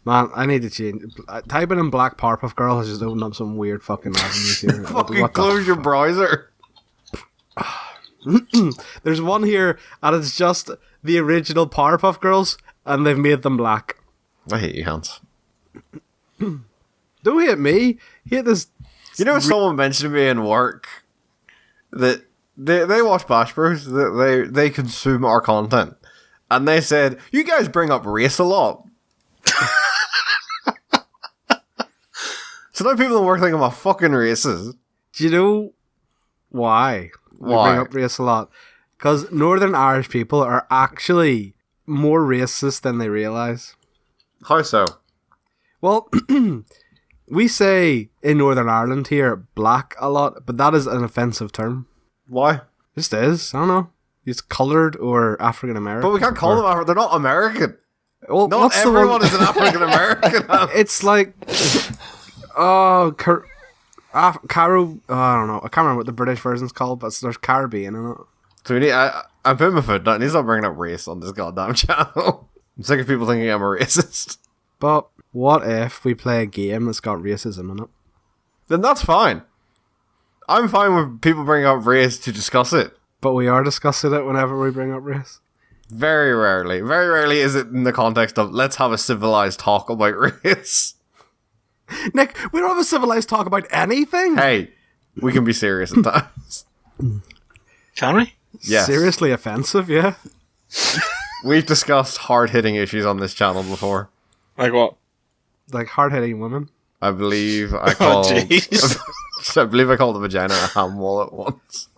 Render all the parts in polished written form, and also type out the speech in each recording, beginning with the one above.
Man, I need to change. Typing in Black Powerpuff Girl has just opened up some weird fucking avenues here. Fucking close your browser. There's one here, and it's just the original Powerpuff Girls, and they've made them black. I hate you, Hans. Don't hate me. Hate this. You know, someone mentioned to me in work that they watch Bash Bros. That they consume our content, and they said, "You guys bring up race a lot." So now people in work think I'm a fucking racist. Do you know why? Why? We bring up race a lot. Because Northern Irish people are actually more racist than they realise. How so? Well, we say in Northern Ireland here, black a lot, but that is an offensive term. Why? It just is. I don't know. It's coloured or African American. But we can't call them African. They're not American. Well, Not what's the everyone one? is an African American. It's like... Oh, Caro... I don't know. I can't remember what the British version's called, but there's Caribbean in it. So we need. I'm putting my foot down. He's not bringing up race on this goddamn channel. I'm sick of people thinking I'm a racist. But what if we play a game that's got racism in it? Then that's fine. I'm fine with people bringing up race to discuss it. But we are discussing it whenever we bring up race. Very rarely is it in the context of let's have a civilized talk about race. Nick, we don't have a civilized talk about anything. Hey, we can be serious at times. Can we? Yes. Seriously offensive, yeah. We've discussed hard-hitting issues on this channel before. Like what? Like hard-hitting women. I believe I called... jeez. I believe I called the vagina a ham wallet once.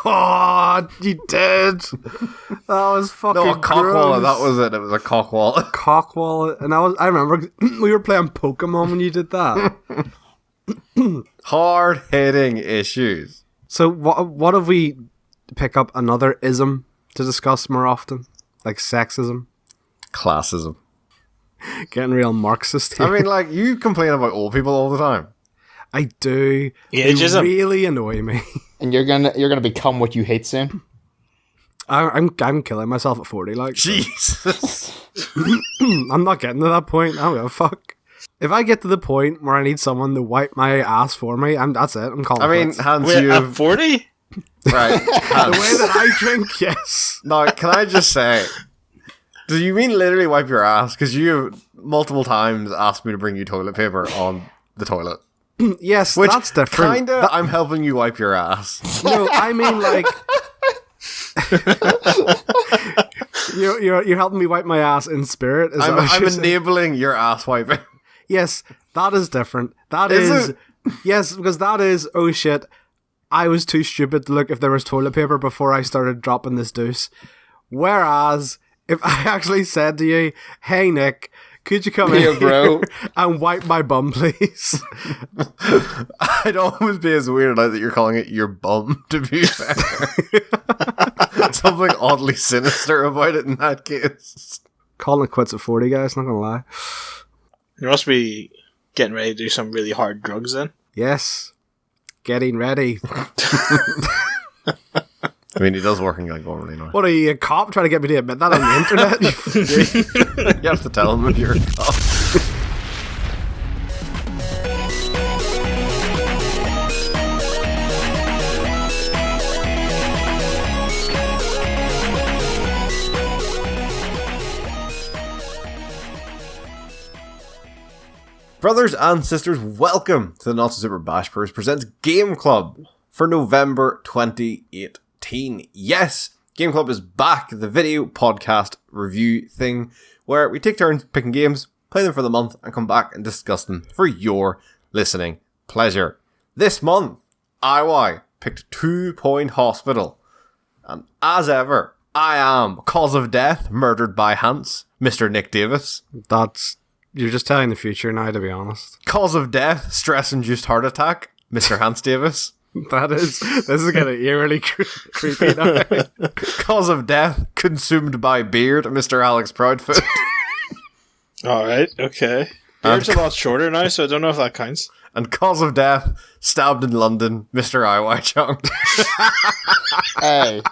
Oh, you did. That was fucking No, a cock gross. wallet. That was it. It was a cock wallet. Cock wallet. And I remember we were playing Pokemon when you did that. Hard-hitting issues. So what if we pick up another ism to discuss more often? Like sexism. Classism. Getting real Marxist here. I mean, like, you complain about old people all the time. I do. Ageism. They really annoy me. And you're gonna become what you hate soon. I'm killing myself at 40. Like, Jesus. I'm not getting to that point. I don't give a fuck. If I get to the point where I need someone to wipe my ass for me, that's it. I'm calling. I mean, quits. Hans, Wait, at you've... 40? Right. The Hans. way that I drink, yes. Now, can I just say, do you mean literally wipe your ass? Because you have multiple times asked me to bring you toilet paper on the toilet. Yes, Which that's different. Kinda, I'm helping you wipe your ass. No, I mean like you're helping me wipe my ass in spirit. Is that what I'm you're saying? enabling your ass wiping. Yes, that is different. That Is is it? yes, because that is oh shit. I was too stupid to look if there was toilet paper before I started dropping this deuce. Whereas if I actually said to you, "Hey Nick, could you come Yeah, in bro. here and wipe my bum, please?" I'd always be as weirded out that you're calling it your bum, to be fair. Something oddly sinister about it in that case. Calling it quits at 40, guys. Not gonna lie. You must be getting ready to do some really hard drugs then. Yes, getting ready. I mean, he does work in Glengoyne now. What are you, a cop trying to get me to admit that on the internet? You have to tell him if you're a cop. Brothers and sisters, welcome to the Not So Super Bash Bros presents Game Club for November 2018. Yes, Game Club is back, the video podcast review thing, where we take turns picking games, play them for the month, and come back and discuss them for your listening pleasure. This month, IY picked 2 Point Hospital, and as ever, I am, cause of death, murdered by Hans, Mr. Nick Davis. You're just telling the future now, to be honest. Cause of death, stress-induced heart attack, Mr. Hans Davis. This is getting eerily creepy now. Cause of death, consumed by beard, Mr. Alex Proudfoot. Alright, okay. Beard's a lot shorter now, so I don't know if that counts. And cause of death, stabbed in London, Mr. IY Chung. Hey.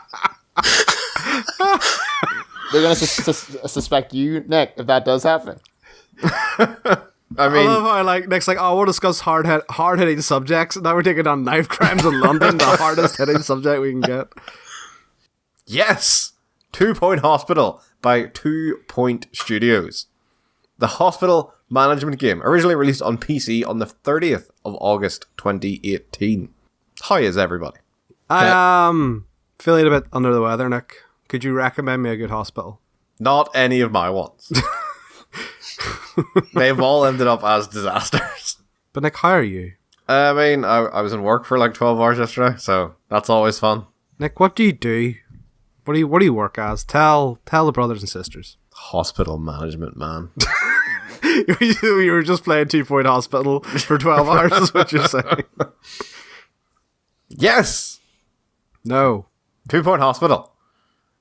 They're gonna suspect you, Nick, if that does happen. I I mean, love how Nick's like, oh, we'll discuss hard hitting subjects. Now we're taking on knife crimes in London, the hardest hitting subject we can get. yes! 2 Point Hospital by 2 Point Studios. The hospital management game, originally released on PC on the 30th of August 2018. How is everybody? I am feeling a bit under the weather, Nick. Could you recommend me a good hospital? Not any of my ones. They've all ended up as disasters. But Nick, how are you? I mean, I was in work for like 12 hours yesterday, so that's always fun. Nick, what do you do? What do you work as? Tell the brothers and sisters. Hospital management, man. You were just playing 2 Point Hospital for 12 hours, is what you're saying. Yes! No. 2 Point Hospital.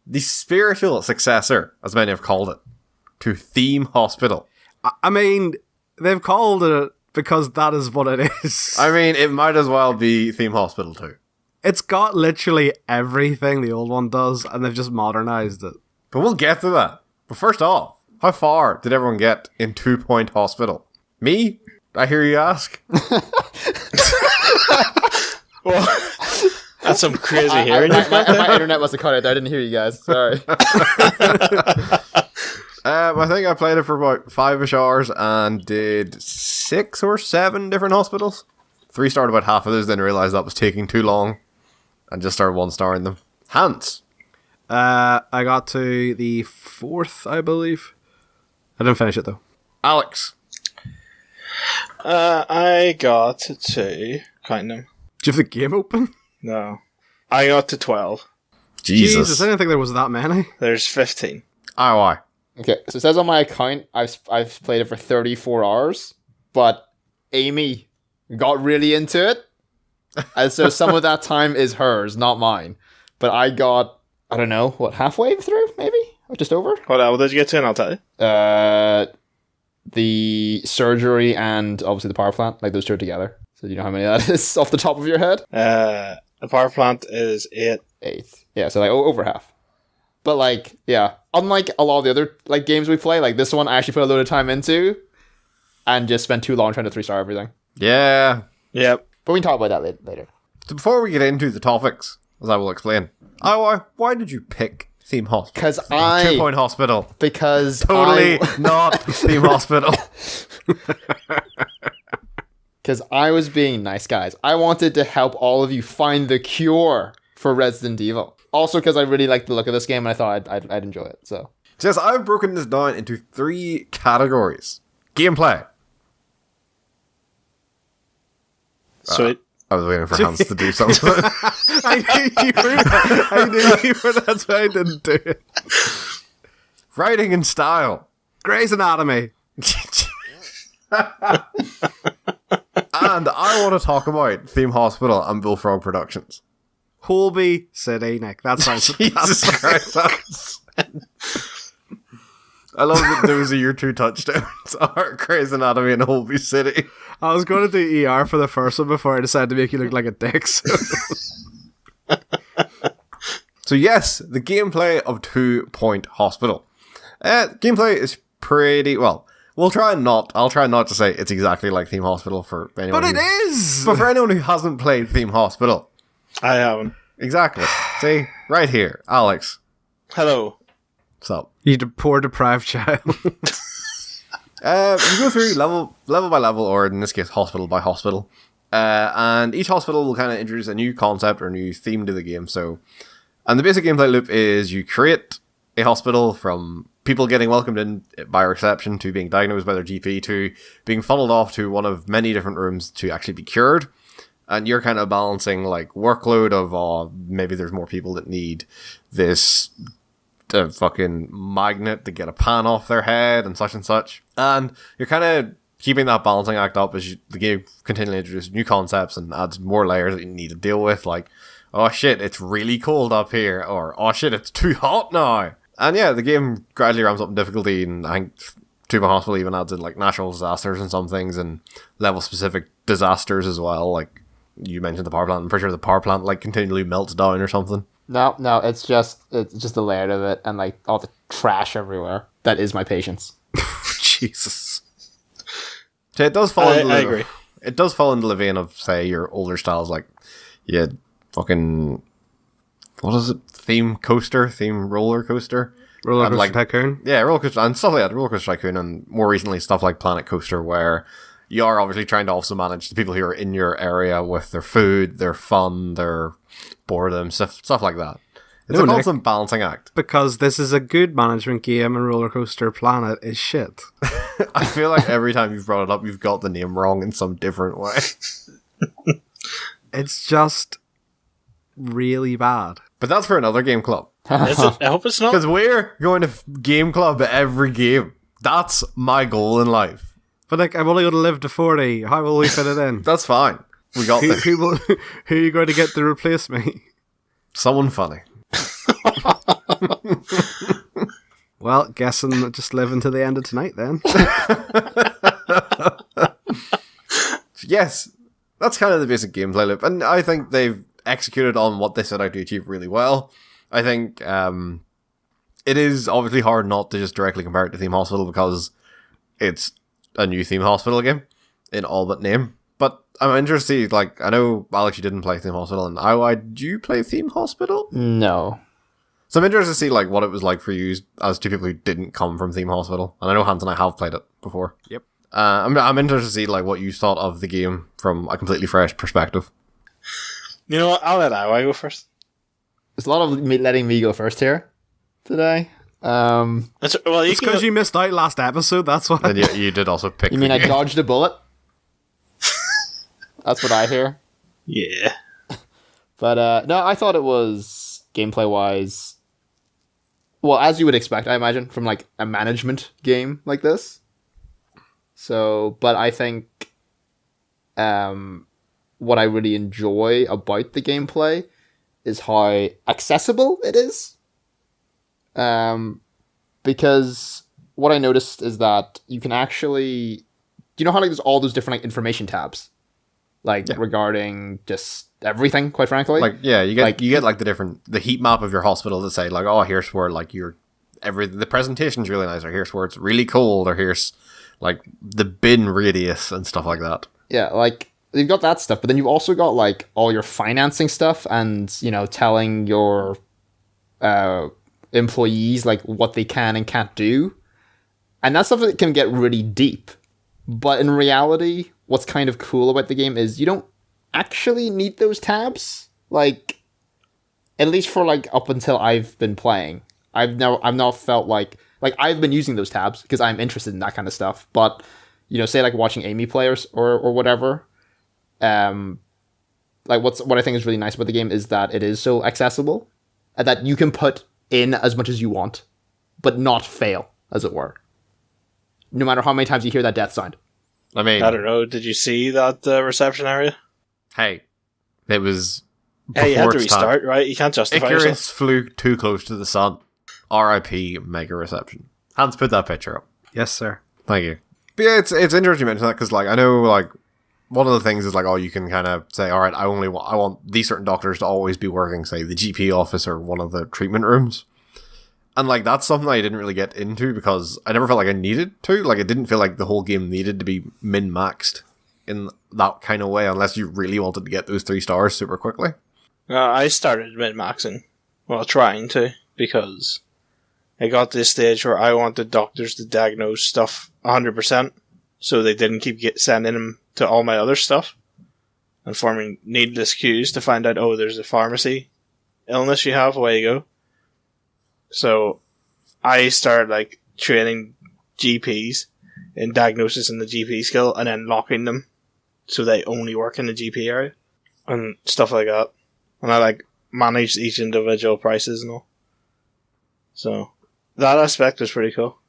The spiritual successor, as many have called it, to Theme Hospital. I mean, they've called it because that is what it is. I mean, it might as well be Theme Hospital 2. It's got literally everything the old one does, and they've just modernized it. But we'll get to that. But first off, how far did everyone get in 2 Point Hospital? Me? I hear you ask. Well, that's some crazy hearing. My internet must have cut out there. I didn't hear you guys. Sorry. I think I played it for about 5-ish hours and did 6 or 7 different hospitals. 3 started about half of those, then realised that was taking too long and just started 1-starring them. Hans. I got to the 4th, I believe. I didn't finish it, though. Alex. I got to counting them. Do you have the game open? No, I got to 12. Jesus. I didn't think there was that many. There's 15. Oh, why? Okay, so it says on my account I've played it for 34 hours, but Amy got really into it, and so some of that time is hers, not mine. But I got, I don't know, halfway through, maybe? Or just over? What level did you get to? And I'll tell you. The surgery and obviously the power plant, like those two are together. So do you know how many that is off the top of your head? The power plant is 8. 8. Yeah, so like over half. But like, yeah, unlike a lot of the other like games we play, like this one I actually put a load of time into and just spent too long trying to 3-star everything. Yeah. Yep. But we can talk about that later. So before we get into the topics, as I will explain, why did you pick Theme Hospital? Because 2 Point Hospital. Because Totally not Theme Hospital. Because I was being nice, guys. I wanted to help all of you find the cure for Resident Evil. Also because I really liked the look of this game and I thought I'd enjoy it. So Just I've broken this down into 3 categories. Gameplay. Sweet. I was waiting for Hans to do something. I knew you were. That's why I didn't do it. Writing and style. Grey's Anatomy. And I want to talk about Theme Hospital and Bullfrog Productions. Holby City, Nick. That sounds Jesus Christ. I love that those are your 2 touchdowns are Grey's Anatomy and Holby City. I was going to do ER for the first one before I decided to make you look like a dick. So yes, the gameplay of 2 Point Hospital. Gameplay is pretty well. I'll try not to say it's exactly like Theme Hospital for anyone. But it is. But for anyone who hasn't played Theme Hospital, I haven't. exactly. See, right here, Alex. Hello. What's up? You poor deprived child. You go through level by level, or in this case, hospital by hospital, and each hospital will kind of introduce a new concept or a new theme to the game. So, and the basic gameplay loop is you create a hospital from people getting welcomed in by reception to being diagnosed by their GP to being funneled off to one of many different rooms to actually be cured. And you're kind of balancing like workload of maybe there's more people that need this fucking magnet to get a pan off their head and such. And you're kind of keeping that balancing act up as the game continually introduces new concepts and adds more layers that you need to deal with, like, oh shit, it's really cold up here, or oh shit, it's too hot now. And yeah, the game gradually ramps up in difficulty, and I think 2 Point Hospital even adds in like natural disasters and some things, and level specific disasters as well. Like you mentioned the power plant. I'm pretty sure the power plant like continually melts down or something. No, it's just the layout of it and like all the trash everywhere. That is my patience. Jesus. So it does fall into I agree. It does fall into the vein of, say, your older styles, like fucking, what is it? Theme roller coaster. Roller And, Coaster Tycoon. Yeah, roller coaster and stuff like that. Roller Coaster Tycoon, and more recently stuff like Planet Coaster, where you are obviously trying to also manage the people who are in your area with their food, their fun, their boredom, stuff like that. It's No, a Nick. constant balancing act. Because this is a good management game and Roller Coaster Planet is shit. I feel like every time you've brought it up, you've got the name wrong in some different way. It's just really bad. But that's for another game club. Is it? I hope it's not. Because we're going to game club every game. That's my goal in life. But like, I'm only going to live to 40. How will we fit it in? That's fine. We got who, this. who are you going to get to replace me? Someone funny. Well, guessing just living to the end of tonight then. Yes, that's kind of the basic gameplay loop. And I think they've executed on what they set out to achieve really well. I think it is obviously hard not to just directly compare it to Theme Hospital because it's a new Theme Hospital game in all but name. But I'm interested, like, I know, Alex, you didn't play Theme Hospital, and I did you play Theme Hospital? No. So I'm interested to see, like, what it was like for you as two people who didn't come from Theme Hospital. And I know Hans and I have played it before. Yep. I'm interested to see, like, what you thought of the game from a completely fresh perspective. You know what? I'll let Iwai go first. There's a lot of me letting me go first here today. Well, you It's because you missed out last episode, that's why. And you did also pick You mean the I game. dodged a bullet? That's what I hear. Yeah. But no, I thought it was gameplay wise. Well, as you would expect, I imagine, from like a management game like this. So, but I think what I really enjoy about the gameplay is how accessible it is. Because what I noticed is that you can actually, do you know how like there's all those different like information tabs, like regarding just everything, quite frankly. Like, yeah, you get Like- you get like the heat map of your hospital to say like, oh, here's where like the presentation's really nice, or here's where it's really cold, or here's like the bin radius and stuff like that. Yeah, like you've got that stuff, but then you've also got like all your financing stuff, and you know, telling your employees like what they can and can't do, and that stuff that can get really deep. But in reality, what's kind of cool about the game is you don't actually need those tabs. Like, at least for like up until I've been playing, I've now felt like I've been using those tabs because I'm interested in that kind of stuff. But you know, say like watching Amy players or whatever, like what I think is really nice about the game is that it is so accessible, and that you can put in as much as you want, but not fail, as it were. No matter how many times you hear that death sound. I mean, I don't know. Did you see that reception area? hey, it was Hey, you had before to its time. restart, right? You can't justify yourself. Icarus flew too close to the sun. R.I.P. Mega reception. Hans, put that picture up. Yes, sir. Thank you. But yeah, it's interesting you mention that because like I know like one of the things is like, oh, you can kind of say, all right, I want these certain doctors to always be working, say, the GP office or one of the treatment rooms. And like that's something I didn't really get into because I never felt like I needed to. Like it didn't feel like the whole game needed to be min-maxed in that kind of way unless you really wanted to get those 3 stars super quickly. I started min-maxing. Well, trying to, because I got to this stage where I wanted doctors to diagnose stuff 100%, so they didn't keep sending them to all my other stuff and forming needless queues to find out, oh, there's a pharmacy illness you have, away you go. So I started like training GPs in diagnosis and the GP skill, and then locking them so they only work in the GP area and stuff like that. And I like managed each individual prices and all. So that aspect was pretty cool.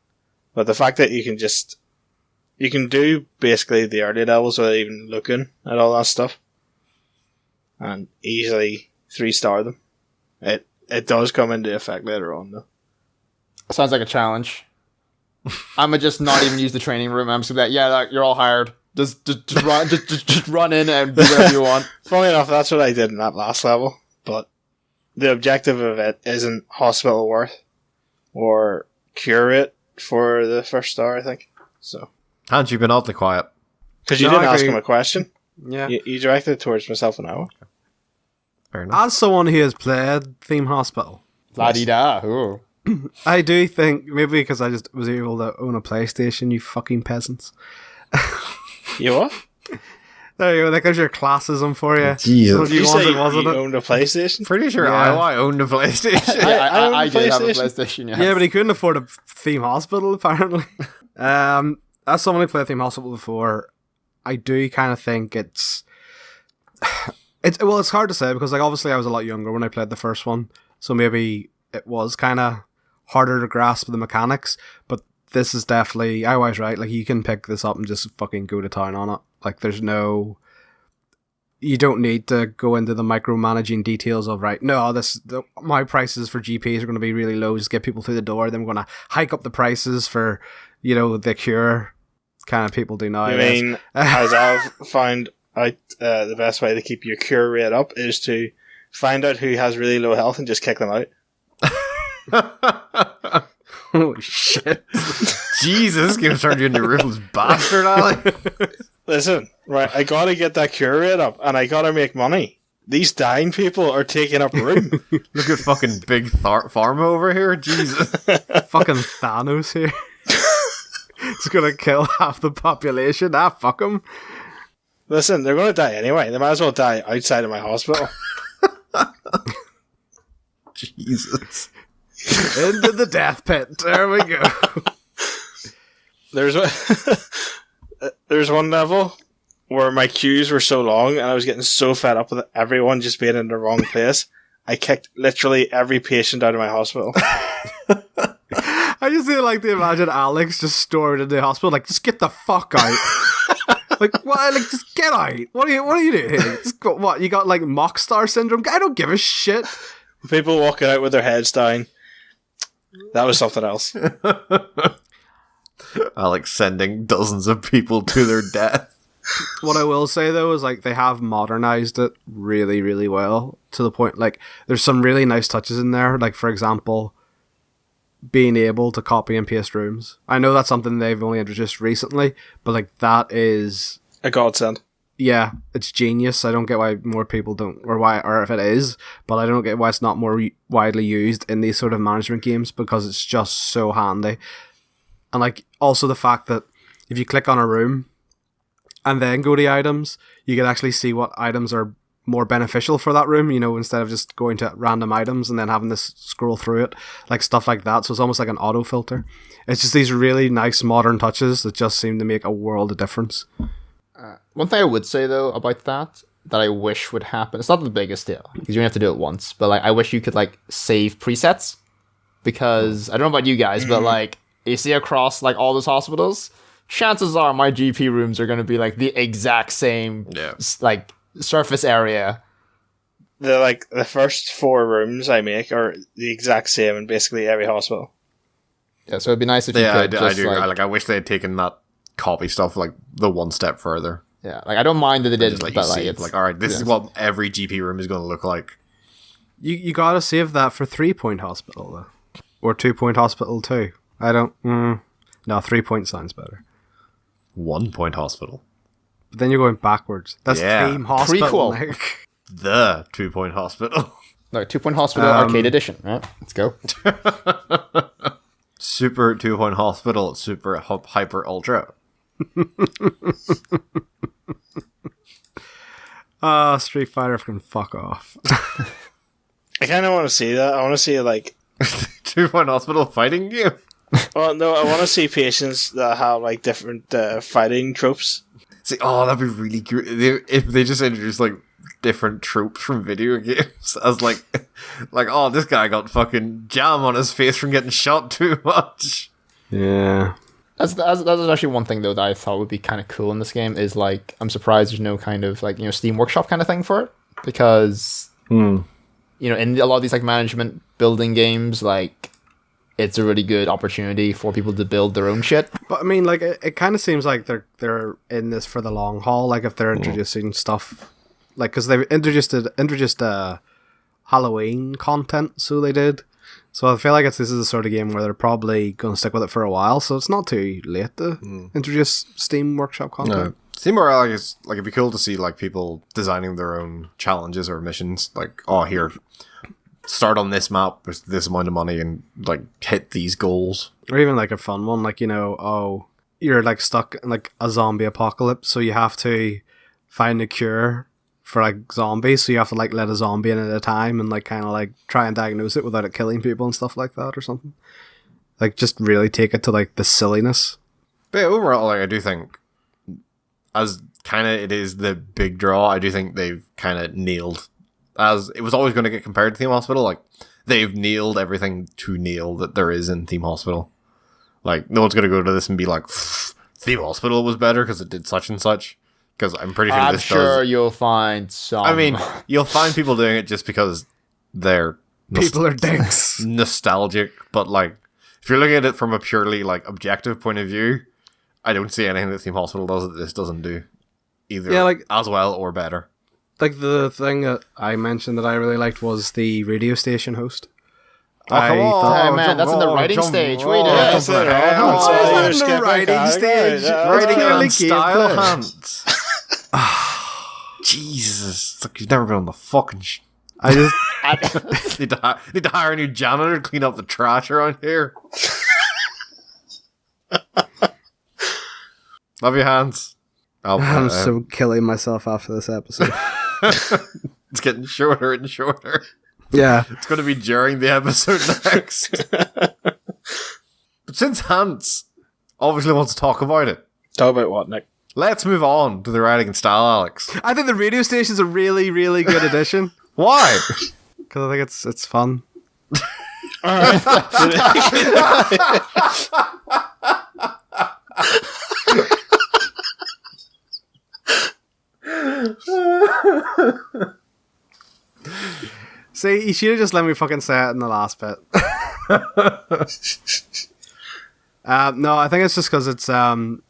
But the fact that you can do basically the early levels without even looking at all that stuff and easily 3-star them. It does come into effect later on though. Sounds like a challenge. I'ma just not even use the training room. I'm just gonna be like, yeah, like, you're all hired. Just run, just run in and do whatever you want. Funny enough, that's what I did in that last level. But the objective of it isn't hospital worth or cure it for the 1st star, I think. So Hans, you've been awfully quiet. Because you No, didn't I ask agree. him a question. Yeah. You directed it towards myself and Noah. Fair enough. As someone who has played Theme Hospital, La-di-da. Ooh. I do think, maybe because I just was able to own a PlayStation, you fucking peasants. You what? There you go, that gives your classism for you. Jesus. What Did you you say wanted, you wasn't it? owned a PlayStation? Pretty sure Yeah. I owned a PlayStation. I own a I did have a PlayStation. PlayStation, yes. Yeah, but he couldn't afford a Theme Hospital, apparently. As someone who played Theme Hospital before, I do kind of think it's hard to say because like obviously I was a lot younger when I played the first one, so maybe it was kind of harder to grasp the mechanics. But this is definitely, I was right. Like you can pick this up and just fucking go to town on it. Like there's no, you don't need to go into the micromanaging details of right. No, my prices for GPs are going to be really low. Just get people through the door. Then we're going to hike up the prices for the cure. Kind of people do now. I I guess. mean, as I've found out, the best way to keep your cure rate up is to find out who has really low health and just kick them out. Holy shit! Jesus, game turned you into a ruthless bastard, Ali. Listen, right, I gotta get that cure rate up, and I gotta make money. These dying people are taking up room. Look at fucking big Pharma over here. Jesus. Fucking Thanos here. It's gonna kill half the population. Fuck him. Listen, they're gonna die anyway. They might as well die outside of my hospital. Jesus. Into the death pit. There we go. There's one level where my queues were so long and I was getting so fed up with everyone just being in the wrong place. I kicked literally every patient out of my hospital. I just feel like to imagine Alex just stormed into the hospital, like, just get the fuck out. Like, what? Like, just get out. What are you doing here? What? You got like mock star syndrome? I don't give a shit. People walking out with their heads down. That was something else. Alex sending dozens of people to their death. What I will say though is like they have modernized it really, really well to the point like there's some really nice touches in there. Like for example, being able to copy and paste rooms. I know that's something they've only introduced recently, but like that is A godsend. yeah, it's genius. I don't get why more people don't, or if it is, but I don't get why it's not more widely used in these sort of management games because it's just so handy. And like also the fact that if you click on a room and then go to items, you can actually see what items are more beneficial for that room, instead of just going to random items and then having to scroll through it, like stuff like that. So it's almost like an auto filter. It's just these really nice modern touches that just seem to make a world of difference. One thing I would say though about that I wish would happen, it's not the biggest deal because you only have to do it once, but like I wish you could like save presets, because I don't know about you guys, but like you see across like all those hospitals, chances are my GP rooms are going to be like the exact same like surface area. The first 4 rooms I make are the exact same in basically every hospital. Yeah, so it'd be nice if you Yeah, could I just do. like, I wish they had taken that copy stuff like the one step further. yeah, like I don't mind that they did, Just like you but like see, it's like all right, this is what every GP room is going to look like. You gotta save that for 3-point hospital though, or 2-point hospital too. I don't. No, 3-point sounds better. 1 point hospital. But then you're going backwards. That's Yeah. Theme Hospital. Prequel. Like. The 2 point hospital. no 2-point hospital arcade edition. Right, let's go. Super 2 point hospital. Super hyper ultra. Street Fighter can fuck off. I kind of want to see that. I want to see like 2 point hospital fighting game. well, no, I want to see patients that have like different fighting tropes. See, oh, that'd be really good if they just introduced like different tropes from video games as like, oh, this guy got fucking jam on his face from getting shot too much. Yeah. That's actually one thing though that I thought would be kind of cool in this game is like I'm surprised there's no kind of like Steam Workshop kind of thing for it, because in a lot of these like management building games, like it's a really good opportunity for people to build their own shit. But I mean, like, it kind of seems like they're in this for the long haul. Like, if they're introducing stuff, like, because they've introduced Halloween content, so they did. So I feel like this is the sort of game where they're probably going to stick with it for a while. So it's not too late to introduce Steam Workshop content. Seem more like it's like it'd be cool to see like people designing their own challenges or missions. Like, oh, here, start on this map with this amount of money and like hit these goals. Or even like a fun one, like, you know, oh, you're like stuck in like a zombie apocalypse, so you have to find a cure for like zombies, so you have to like let a zombie in at a time and like kind of like try and diagnose it without it killing people and stuff like that or something. Like just really take it to like the silliness. But yeah, overall, like I do think, as kind of it is the big draw, I do think they've kind of nailed, as it was always going to get compared to Theme Hospital, like they've nailed everything to nail that there is in Theme Hospital. Like, no one's going to go to this and be like, Theme Hospital was better because it did such and such. Because I'm pretty sure I'm sure you'll find some. I mean, you'll find people doing it just because they're People are dicks. nostalgic. But, like, if you're looking at it from a purely, like, objective point of view, I don't see anything that Theme Hospital does that this doesn't do. Either as well or better. Like, the thing that I mentioned that I really liked was the radio station host. Oh, come on. Hey, man, that's in the writing stage. What are you doing? That's it. Oh, it's not in the writing stage. Writing clearly on style gameplay. hands. Jesus. It's like you've never been on the fucking I just need to hire a new janitor to clean up the trash around here. Love your hands. I'm so killing myself after this episode. It's getting shorter and shorter. Yeah. It's going to be during the episode next. But since Hans obviously wants to talk about it, Talk about what, Nick? let's move on to the writing and style, Alex. I think the radio station's a really, really good addition. Why? Because I think it's fun. See, you should have just let me fucking say it in the last bit. No, I think it's just because it's kind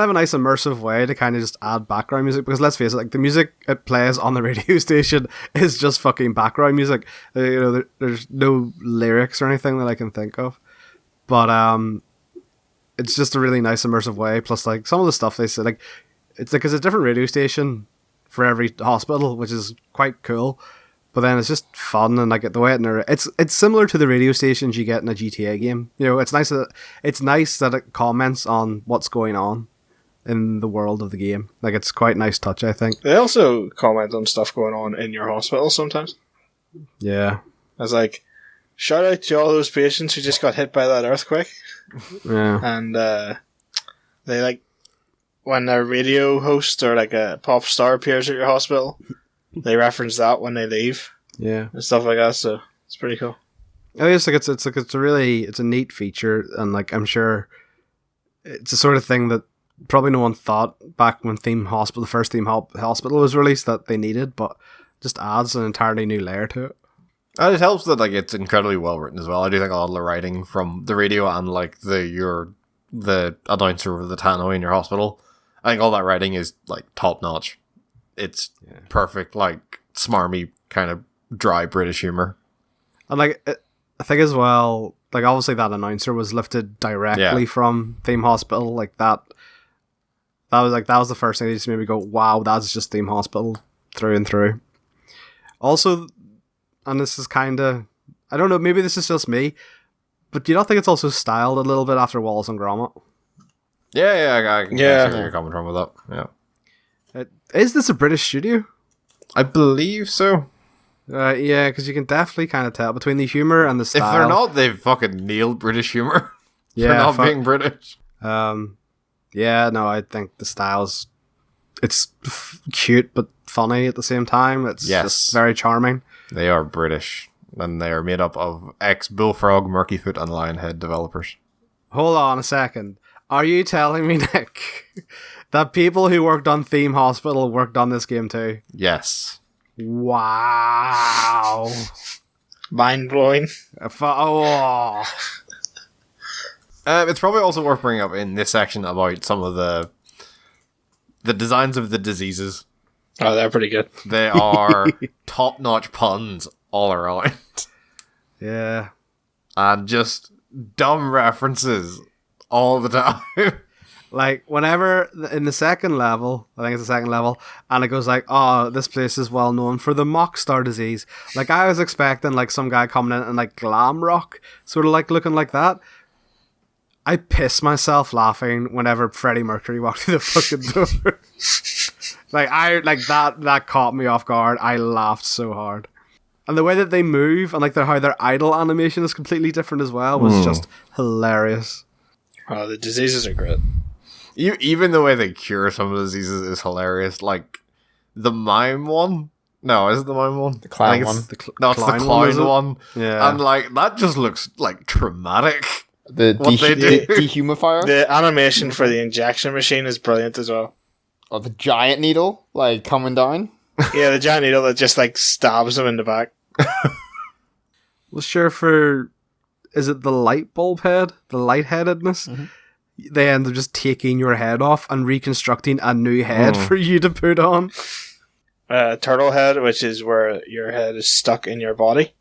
of a nice immersive way to kind of just add background music, because let's face it, like the music it plays on the radio station is just fucking background music. You know, there's no lyrics or anything that I can think of, but it's just a really nice immersive way. Plus, like some of the stuff they say, like it's a different radio station for every hospital, which is quite cool. But then it's just fun, and like the way it's similar to the radio stations you get in a GTA game. You know, it's nice that it comments on what's going on in the world of the game. Like it's quite a nice touch, I think. They also comment on stuff going on in your hospital sometimes. Yeah. It's like, shout out to all those patients who just got hit by that earthquake. Yeah. And they like, when a radio host or like a pop star appears at your hospital, they reference that when they leave. Yeah. And stuff like that, so it's pretty cool. I think it's a neat feature, and like I'm sure it's the sort of thing that probably no one thought back when the first Theme Hospital was released that they needed, but just adds an entirely new layer to it. And it helps that like it's incredibly well written as well. I do think a lot of the writing from the radio and like the announcer of the tannoy in your hospital, I think all that writing is like top notch. It's perfect, like smarmy kind of dry British humor. And like I think as well, like obviously that announcer was lifted directly from Theme Hospital. Like that was the first thing that just made me go, wow, that's just Theme Hospital through and through. Also, and this is kind of, I don't know, maybe this is just me, but do you not think it's also styled a little bit after Wallace and Gromit? I can see where you're coming from with that. Yeah. Is this a British studio? I believe so. Yeah, because you can definitely kind of tell between the humor and the style. If they're not, they've fucking nailed British humor. Yeah, for not being British. Yeah, no, I think the style's it's cute but funny at the same time. It's just very charming. They are British, and they are made up of ex-Bullfrog, Murkyfoot, and Lionhead developers. Hold on a second. Are you telling me, Nick, that people who worked on Theme Hospital worked on this game too? Yes. Wow. Mind blowing. It's probably also worth bringing up in this section about some of the designs of the diseases. Oh, they're pretty good. They are top-notch puns all around. Yeah. And just dumb references all the time. Like, whenever in the second level, I think it's the second level, and it goes like, oh, this place is well known for the mock star disease. Like, I was expecting, like, some guy coming in and, like, glam rock, sort of, like, looking like that. I piss myself laughing whenever Freddie Mercury walked through the fucking door. That caught me off guard. I laughed so hard. And the way that they move, and, like, how their idol animation is completely different as well, was just hilarious. Oh, the diseases are great. Even the way they cure some of the diseases is hilarious. Like, the mime one? No, is it the mime one? The clown one. It's the clown one. Yeah. And, like, that just looks, like, traumatic. The What they do. dehumidifier? The animation for the injection machine is brilliant as well. Or the giant needle, like, coming down? Yeah, the giant needle that just, like, stabs him in the back. Well, sure, is it the light bulb head? The lightheadedness? Mm-hmm. They end up just taking your head off and reconstructing a new head for you to put on. Turtle head, which is where your head is stuck in your body.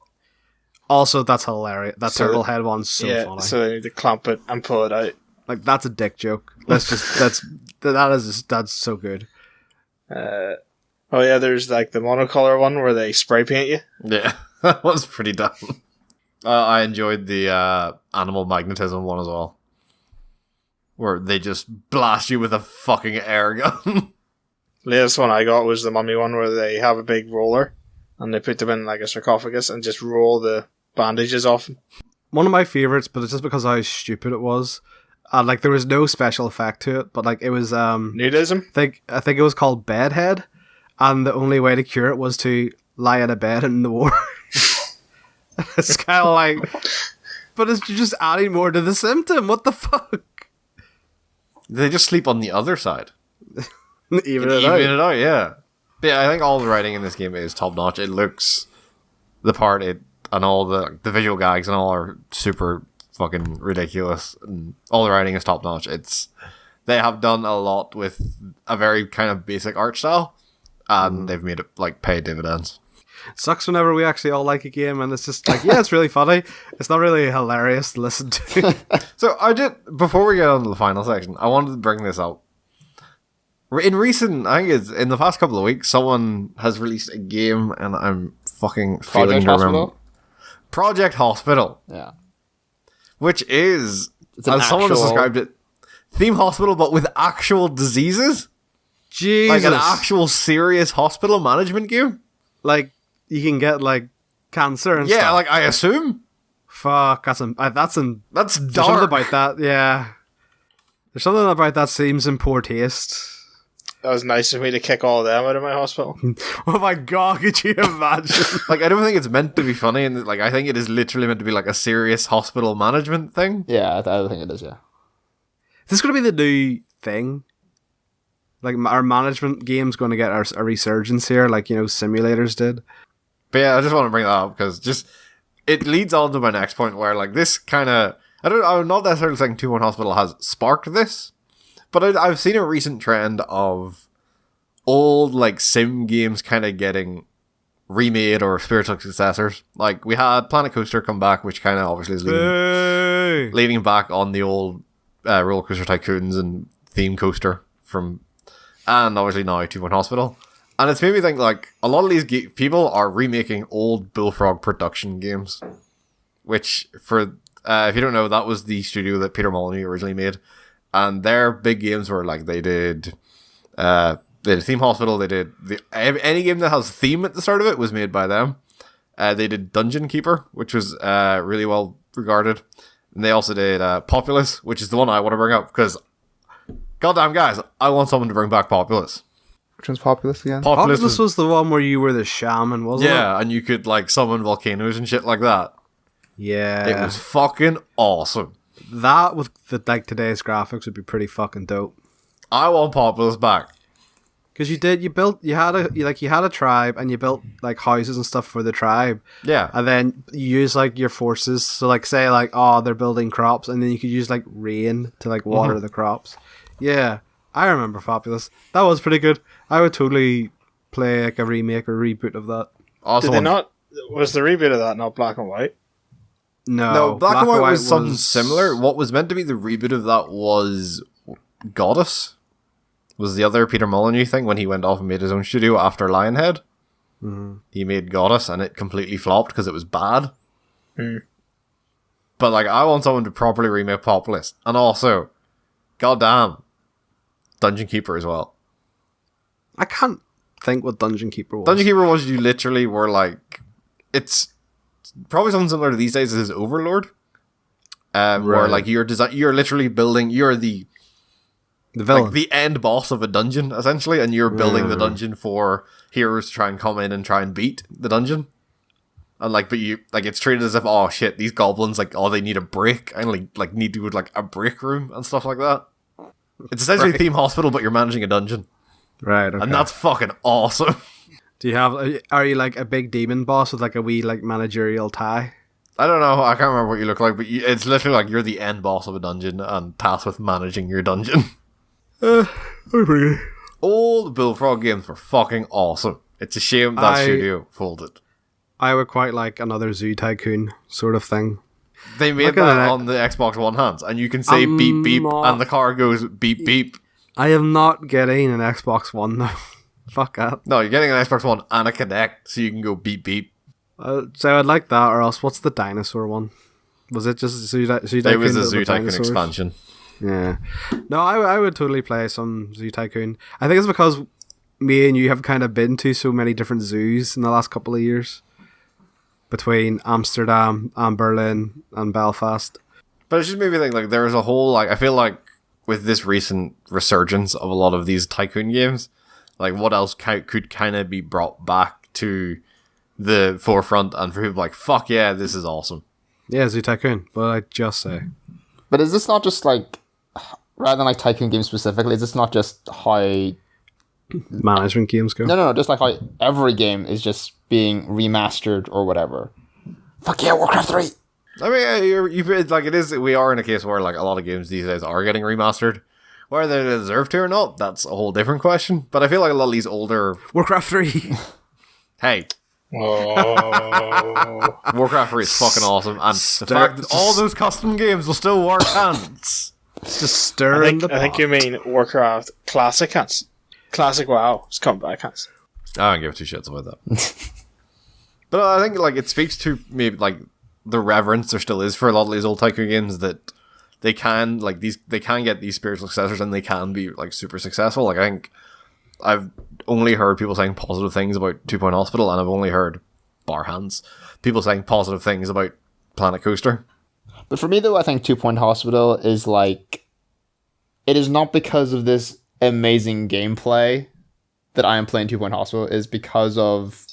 Also, that's hilarious. That So- turtle head one's so funny. So they need to clamp it and pull it out. Like, that's a dick joke. That's so good. Oh yeah, there's like the monocolor one where they spray paint you. Yeah, that was pretty dumb. I enjoyed the animal magnetism one as well. Where they just blast you with a fucking air gun. Latest one I got was the mummy one where they have a big roller and they put them in like a sarcophagus and just roll the bandages off them. One of my favorites, but it's just because how stupid it was. Like, there was no special effect to it, but like it was Nudism? I think it was called bedhead, and the only way to cure it was to lie in a bed in the war. It's kind of like, but it's just adding more to the symptom. What the fuck? They just sleep on the other side. Even Even it out. it out, yeah. But yeah, I think all the writing in this game is top notch. It looks the part, and all the visual gags and all are super fucking ridiculous, and all the writing is top notch. They have done a lot with a very kind of basic art style, and they've made it like pay dividends. Sucks whenever we actually all like a game and it's just like, yeah, it's really funny. It's not really hilarious to listen to. So before we get on to the final section, I wanted to bring this up. I think it's in the past couple of weeks, someone has released a game, and I'm fucking failing Project to remember. Hospital? Project Hospital, Yeah. which is, It's an as someone has actual- described it, theme hospital, but with actual diseases, Jesus. like an actual serious hospital management game. Like, you can get, like, cancer and Yeah, stuff. like I assume Fuck, that's there's something dark. about that, yeah. There's something about that seems in poor taste. That was nice of me to kick all of them out of my hospital. Oh my god, could you imagine? Like, I don't think it's meant to be funny, and like I think it is literally meant to be like a serious hospital management thing. Yeah, I think it is, yeah. Is this going to be the new thing? Like, our management game's going to get a resurgence here, like, you know, simulators did. But yeah, I just want to bring that up because just it leads on to my next point, where like this kind of I'm not necessarily saying 2-1 Hospital has sparked this, but I've seen a recent trend of old like sim games kind of getting remade or spiritual successors. Like we had Planet Coaster come back, which kind of obviously is Hey! leaning back on the old Roller Coaster Tycoons and Theme Coaster and obviously now 2-1 Hospital. And it's made me think, like, a lot of these people are remaking old Bullfrog production games. Which, for if you don't know, that was the studio that Peter Molyneux originally made. And their big games were, like, they did Theme Hospital, they did... any game that has theme at the start of it was made by them. They did Dungeon Keeper, which was really well regarded. And they also did Populous, which is the one I want to bring up, because, goddamn guys, I want someone to bring back Populous. Which one's Populous again? Populous Populous was the one where you were the shaman, wasn't it? yeah, and you could like summon volcanoes and shit like that. Yeah. It was fucking awesome. That with like today's graphics would be pretty fucking dope. I want Populous back. Because you had a tribe and you built like houses and stuff for the tribe. Yeah. And then you use like your forces. So like say like, oh, they're building crops, and then you could use like rain to like water the crops. Yeah. I remember Populous. That was pretty good. I would totally play like a remake or reboot of that. Also, Did they not? Was the reboot of that not black and white? No, no, Black and White was something similar. What was meant to be the reboot of that was Goddess was the other Peter Molyneux thing when he went off and made his own studio after Lionhead. He made Goddess and it completely flopped because it was bad. But like, I want someone to properly remake Populous. And also, goddamn, Dungeon Keeper as well. I can't think what Dungeon Keeper was. Dungeon Keeper was, you literally were like, it's probably something similar to these days as Overlord. Where like you're literally building, you're the villain, like the end boss of a dungeon essentially, and you're building the dungeon for heroes to try and come in and try and beat the dungeon. And like, but you like, it's treated as if, oh shit, these goblins like, oh, they need a break. I like need to go to like a break room and stuff like that. It's essentially Theme Hospital, but you're managing a dungeon, right? Okay. And that's fucking awesome. Do you have? Are you like a big demon boss with like a wee like managerial tie? I don't know. I can't remember what you look like, but it's literally like you're the end boss of a dungeon and tasked with managing your dungeon. Old Bullfrog games were fucking awesome. It's a shame that studio folded. I would quite like another Zoo Tycoon sort of thing. They made that on the Xbox One hands, and you can say beep beep, and the car goes beep beep. I am not getting an Xbox One though. Fuck that. No, you're getting an Xbox One and a Kinect, so you can go beep beep. So I'd like that, or else what's the dinosaur one? Was it just Zoo Tycoon? It was a Zoo Tycoon expansion. Yeah. No, I would totally play some Zoo Tycoon. I think it's because me and you have kind of been to so many different zoos in the last couple of years. Between Amsterdam and Berlin and Belfast. But it just made me think, like, there's a whole, like, I feel like with this recent resurgence of a lot of these Tycoon games, like, what else could kind of be brought back to the forefront and for people like, fuck yeah, this is awesome. Yeah, Zoo Tycoon, but I just say. But is this not just like, rather than like Tycoon games specifically, is this not just how management games go? No, just like how every game is just being remastered or whatever. Fuck yeah, Warcraft 3! I mean, it's like, it is, we are in a case where like a lot of games these days are getting remastered. Whether they deserve to or not, that's a whole different question. But I feel like a lot of these older... Warcraft 3! Hey. Oh. Warcraft 3 is fucking awesome. And the fact that all those custom games will still work hands. It's just stirring the pot. I think you mean Warcraft Classic hands. Classic WoW. It's comeback hands. I don't give two shits about that. But I think like it speaks to maybe like the reverence there still is for a lot of these old Tycoon games, that they can get these spiritual successors and they can be like super successful. Like, I think I've only heard people saying positive things about 2 Point Hospital, and I've only heard, bar hands, people saying positive things about Planet Coaster. But for me though, I think 2 Point Hospital is like, it is not because of this amazing gameplay that I am playing 2 Point Hospital, is because of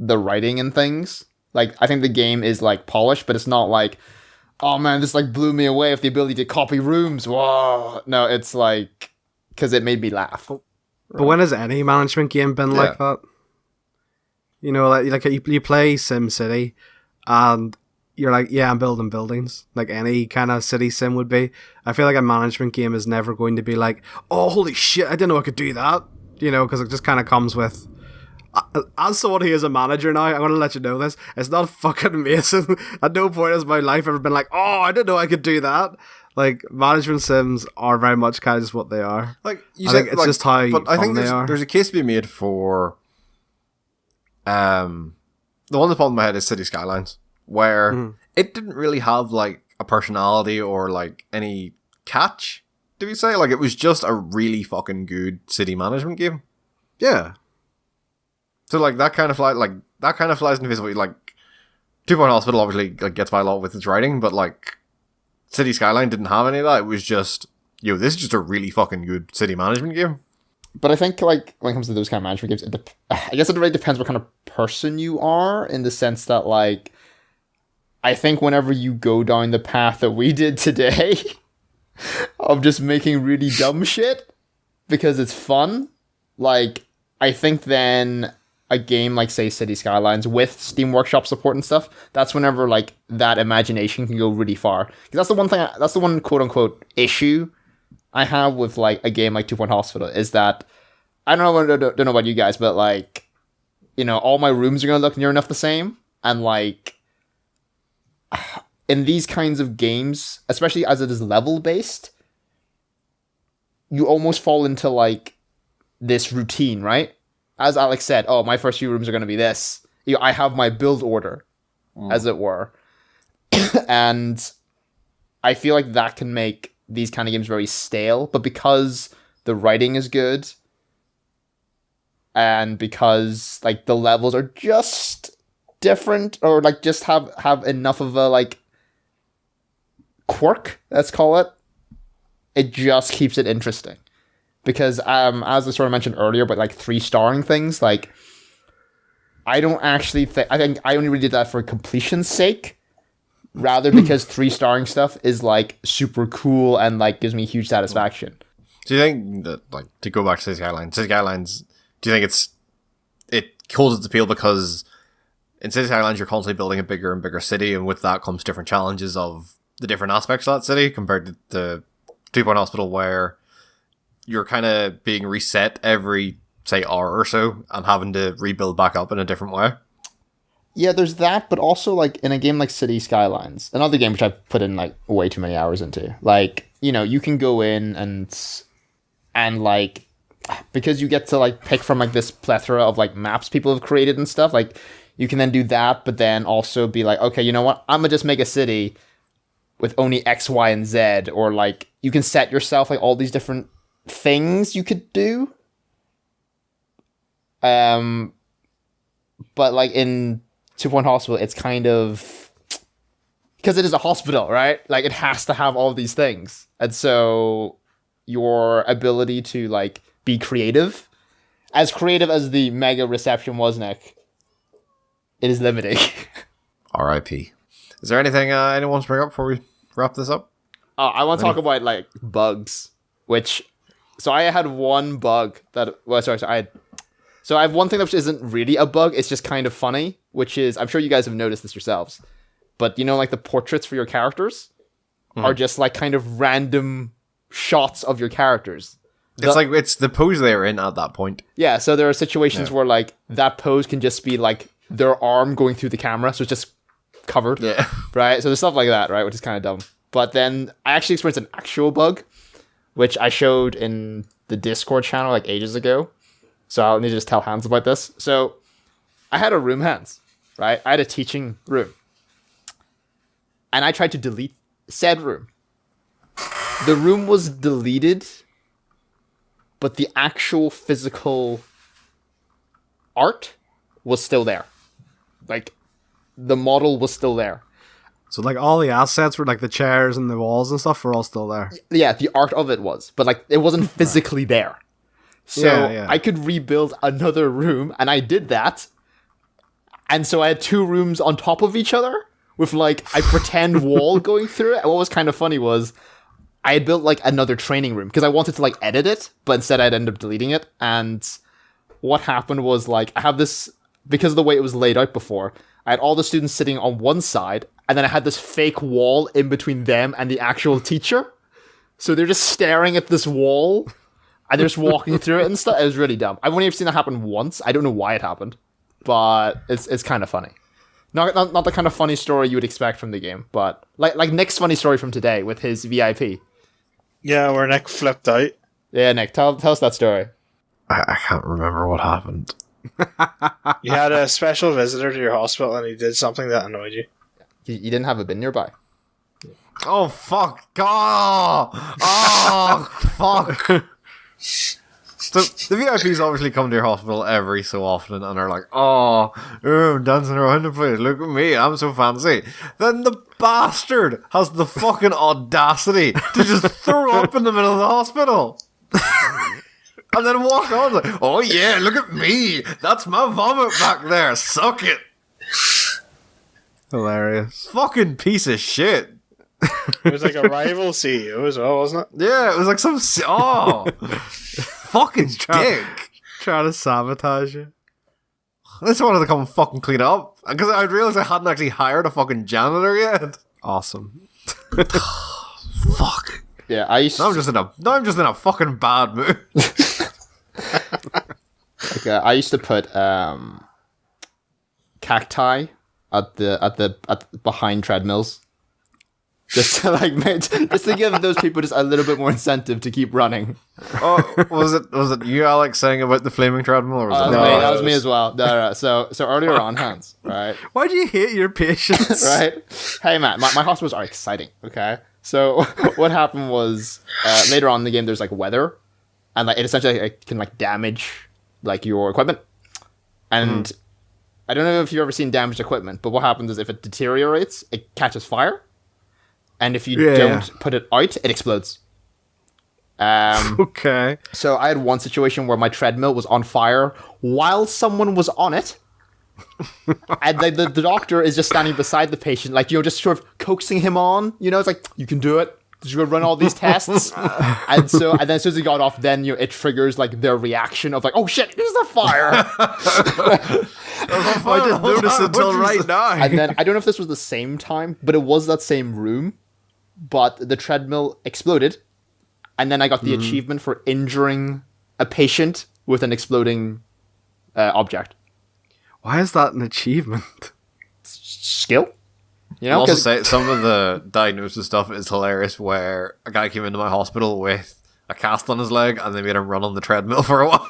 the writing and things. Like, I think the game is like polished, but it's not like, oh man, this like blew me away with the ability to copy rooms. Whoa. No, it's like, because it made me laugh. But when has any management game been like that? You know, like you play SimCity and you're like, yeah, I'm building buildings. Like any kind of city sim would be. I feel like a management game is never going to be like, oh, holy shit, I didn't know I could do that. You know, because it just kind of comes with... As someone who is a manager now, I'm going to let you know this. It's not fucking amazing. At no point has my life ever been like, oh, I didn't know I could do that. Like, management sims are very much kind of just what they are. Like, I think it's just how but I think fun they are. There's a case to be made for... the one that's popped in my head is City Skylines, where it didn't really have, like, a personality or, like, any catch, do we say? Like, it was just a really fucking good city management game. Yeah. So, like, that kind of flies in the face of it. Like, 2 Point Hospital obviously like, gets by a lot with its writing, but, like, City Skyline didn't have any of that. It was just, this is just a really fucking good city management game. But I think, like, when it comes to those kind of management games, I guess it really depends what kind of person you are, in the sense that, like, I think whenever you go down the path that we did today of just making really dumb shit because it's fun, like, I think then a game like, say, City Skylines with Steam Workshop support and stuff, that's whenever, like, that imagination can go really far. Because that's the one quote-unquote issue I have with, like, a game like 2 Point Hospital, is that, I don't know about you guys, but, like, you know, all my rooms are going to look near enough the same, and, like, in these kinds of games, especially as it is level-based, you almost fall into like this routine, right? As Alex said, oh, my first few rooms are going to be this. I have my build order, as it were. And I feel like that can make these kind of games very stale. But because the writing is good, and because like the levels are just different, or like just have enough of a like quirk, let's call it, it just keeps it interesting. Because as I sort of mentioned earlier, but like 3-starring things, like I think I only really did that for completion's sake, rather because 3-starring stuff is like super cool and like gives me huge satisfaction. Do you think that, like, to go back to City Skylines, do you think it holds its appeal because in City Skylines you're constantly building a bigger and bigger city, and with that comes different challenges of the different aspects of that city compared to the 2 Point Hospital, where you're kind of being reset every, say, hour or so and having to rebuild back up in a different way? Yeah, there's that, but also like in a game like City Skylines, another game which I've put in like way too many hours into, like, you know, you can go in and like, because you get to like pick from like this plethora of like maps people have created and stuff, like you can then do that, but then also be like, okay, you know what, I'm gonna just make a city with only X, Y, and Z, or like you can set yourself like all these different things you could do. But like in 2 Point Hospital, it's kind of, because it is a hospital, right? Like it has to have all these things, and so your ability to like be creative as the mega reception was, Nick, it is limiting. R.I.P. Is there anything anyone wants to bring up before we wrap this up? I want to talk about like bugs, so I had one bug that, so I have one thing which isn't really a bug, it's just kind of funny, which is, I'm sure you guys have noticed this yourselves, but you know, like the portraits for your characters are just like kind of random shots of your characters. It's like, it's the pose they're in at that point. Yeah, so there are situations where like that pose can just be like their arm going through the camera, so it's just covered. Yeah. Right? So there's stuff like that, right? Which is kind of dumb. But then I actually experienced an actual bug, which I showed in the Discord channel like ages ago. So I'll need to just tell Hans about this. So I had a room, Hans, right? I had a teaching room. And I tried to delete said room. The room was deleted, but the actual physical art was still there. Like, the model was still there. So like all the assets were like the chairs and the walls and stuff were all still there. Yeah, the art of it was, but like it wasn't physically there. So I could rebuild another room, and I did that. And so I had 2 rooms on top of each other with like a pretend wall going through it. And what was kind of funny was I had built like another training room because I wanted to like edit it, but instead I'd end up deleting it. And what happened was like I have this, because of the way it was laid out before, I had all the students sitting on one side, and then I had this fake wall in between them and the actual teacher. So they're just staring at this wall, and they're just walking through it and stuff. It was really dumb. I've only ever seen that happen once. I don't know why it happened, but it's kind of funny. Not the kind of funny story you would expect from the game, but like Nick's funny story from today with his VIP. Yeah, where Nick flipped out. Yeah, Nick, tell us that story. I can't remember what happened. You had a special visitor to your hospital, and he did something that annoyed you. You didn't have a bin nearby. Oh, fuck. Oh, fuck. So the VIPs obviously come to your hospital every so often and are like, oh, I'm dancing around the place, look at me, I'm so fancy. Then the bastard has the fucking audacity to just throw up in the middle of the hospital. And then walk on like, oh yeah, look at me, that's my vomit back there, suck it. Hilarious. Fucking piece of shit. It was like a rival CEO as well, wasn't it? Yeah, it was like some, fucking dick. Trying to sabotage you. I just wanted to come and fucking clean it up. Because I realized I hadn't actually hired a fucking janitor yet. Awesome. Fuck. Yeah, Now I'm just in a fucking bad mood. I used to put cacti at behind treadmills. just to just to give those people just a little bit more incentive to keep running. Oh, was it you, Alex, saying about the flaming treadmill, or was it That was me as well. No. So earlier on, Hans, right? Why do you hate your patients? Right? Hey, Matt, my hospitals are exciting, okay? So what happened was later on in the game, there's like weather, and like it essentially can like damage like your equipment. And I don't know if you've ever seen damaged equipment, but what happens is if it deteriorates, it catches fire, and if you don't put it out, it explodes. Okay. So I had one situation where my treadmill was on fire while someone was on it. And the doctor is just standing beside the patient, like, just sort of coaxing him on. It's like, you can do it. Just go run all these tests. and then as soon as he got off, then it triggers like their reaction of like, oh shit, there's a fire. I didn't notice it until right now. And then I don't know if this was the same time, but it was that same room. But the treadmill exploded, and then I got the achievement for injuring a patient with an exploding object. Why is that an achievement? Skill? I'll also say some of the diagnosis stuff is hilarious, where a guy came into my hospital with a cast on his leg and they made him run on the treadmill for a while.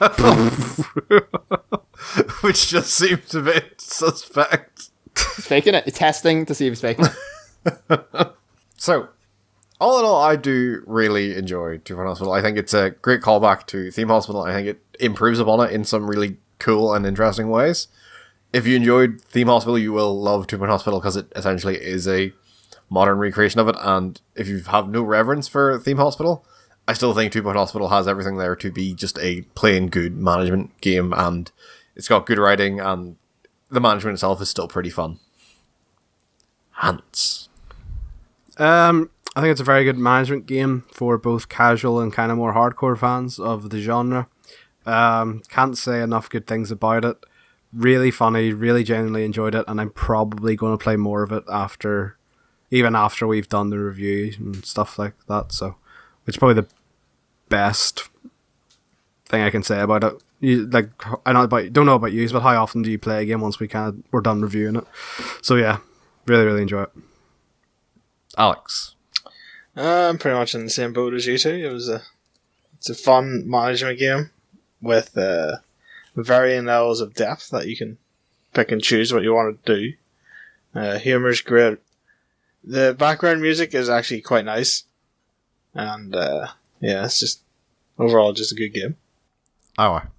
Which just seems a bit suspect. He's faking it. He's testing to see if he's faking it. So, all in all, I do really enjoy Two Point Hospital. I think it's a great callback to Theme Hospital. I think it improves upon it in some really cool and interesting ways. If you enjoyed Theme Hospital, you will love Two Point Hospital, because it essentially is a modern recreation of it. And if you have no reverence for Theme Hospital, I still think Two Point Hospital has everything there to be just a plain good management game, and it's got good writing, and the management itself is still pretty fun. Hans. I think it's a very good management game for both casual and kind of more hardcore fans of the genre. Can't say enough good things about it. Really funny, really genuinely enjoyed it, and I'm probably going to play more of it even after we've done the review and stuff like that. So, which is probably the best thing I can say about it. Don't know about you, but how often do you play a game once we're done reviewing it? So yeah, really, really enjoy it. Alex. I'm pretty much in the same boat as you two. It's a fun management game with varying levels of depth that you can pick and choose what you want to do. Humor's great. The background music is actually quite nice, and it's just overall just a good game. I'd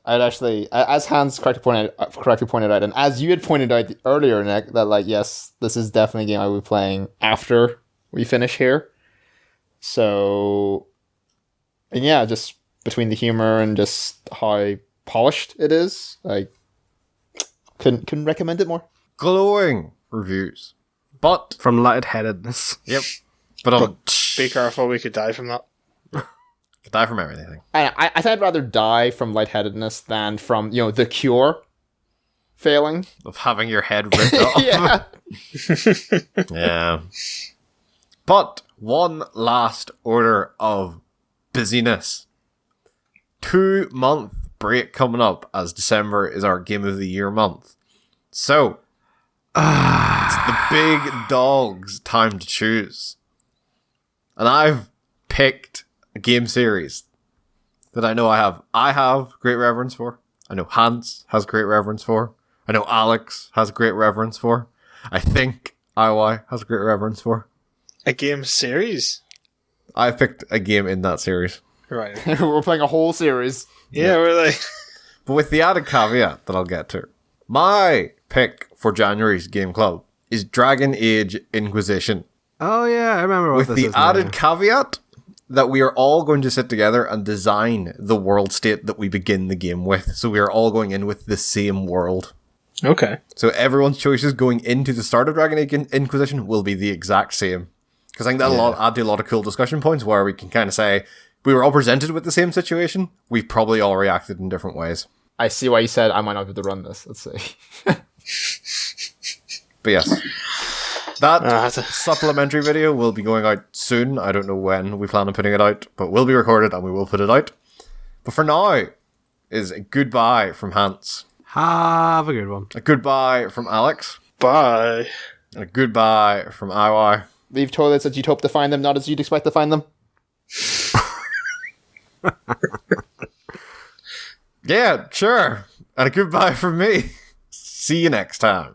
actually, as Hans correctly pointed out, and as you had pointed out earlier, Nick, that yes, this is definitely a game I will be playing after we finish here. So, and yeah, just between the humor and just how polished it is, I couldn't recommend it more. Glowing reviews, but from lightheadedness. Yep, but be careful, we could die from that. Could die from everything. I think I'd rather die from lightheadedness than from the Cure failing, of having your head ripped off. Yeah. Yeah. But one last order of busyness. 2-month break coming up, as December is our Game of the Year month. So, it's the big dog's time to choose. And I've picked a game series that I know I have great reverence for. I know Hans has great reverence for. I know Alex has great reverence for. I think IY has great reverence for. A game series? I've picked a game in that series. Right. We're playing a whole series. Yeah, we're like... But with the added caveat that I'll get to. My pick for January's Game Club is Dragon Age Inquisition. Oh yeah, I remember what with this the is now. added caveat that we are all going to sit together and design the world state that we begin the game with. So we are all going in with the same world. Okay. So everyone's choices going into the start of Dragon Age Inquisition will be the exact same. Because I think that'll add to a lot of cool discussion points where we can kind of say, we were all presented with the same situation, we probably all reacted in different ways. I see why you said I might not be able to run this. Let's see. But yes. That supplementary video will be going out soon. I don't know when we plan on putting it out, but will be recorded and we will put it out. But for now, is a goodbye from Hans. Have a good one. A goodbye from Alex. Bye. And a goodbye from IY. Leave toilets as you'd hope to find them, not as you'd expect to find them. Yeah, sure. And a goodbye from me. See you next time.